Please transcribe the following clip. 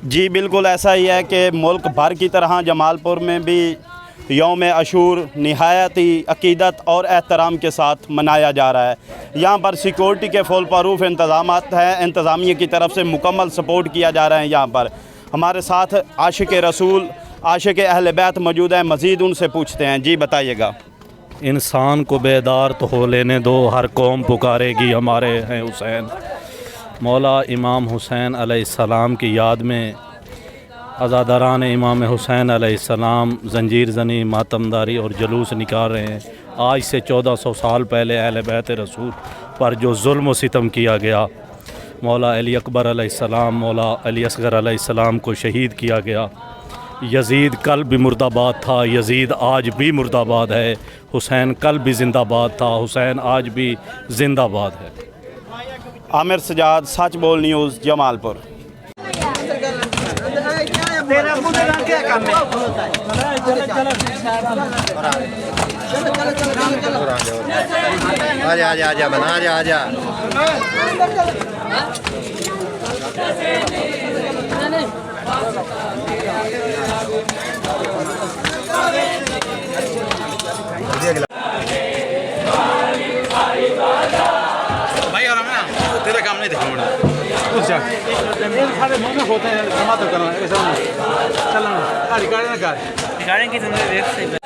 जी बिल्कुल ऐसा ही है कि मुल्क भर की तरह जमालपुर में भी यौम अशूर नहायत ही अक़ीदत और एहतराम के साथ मनाया जा रहा है। यहाँ पर सिक्योरिटी के फुल प्रूफ इंतज़ाम हैं, इंतज़ामिया की तरफ से मुकम्मल सपोर्ट किया जा रहा है। यहाँ पर हमारे साथ आशिक रसूल, आशिक अहले बैत मौजूद हैं, मज़ीद उनसे पूछते हैं। जी बताइएगा। इंसान को बेदार तो हो लेने दो, हर कौम पुकारेगी हमारे हैं हुसैन। मौला इमाम हुसैन अलैहिस्सलाम की याद में अज़ादारान इमाम हुसैन अलैहिस्सलाम जंजीर ज़नी, मातमदारी और जुलूस निकाल रहे हैं। आज से 1400 साल पहले अहले बैत रसूल पर जो जुल्म व सितम किया गया, मौला अली अकबर अलैहिस्सलाम, मौला अली असगर अलैहिस्सलाम को शहीद किया गया। यज़ीद कल भी मुर्दाबाद था, यज़ीद आज भी मुर्दाबाद है। हुसैन कल भी ज़िंदाबाद था, हुसैन आज भी ज़िंदाबाद है। आमिर सजाद, सच बोल न्यूज़, जमालपुर। आजा बना आजा। भाई और ना तेरा काम नहीं देखना कुछ सारे मुंह में होते हैं, जमा तो करना ऐसा चलना गाड़ी ना गाड़ी की जिंदगी देख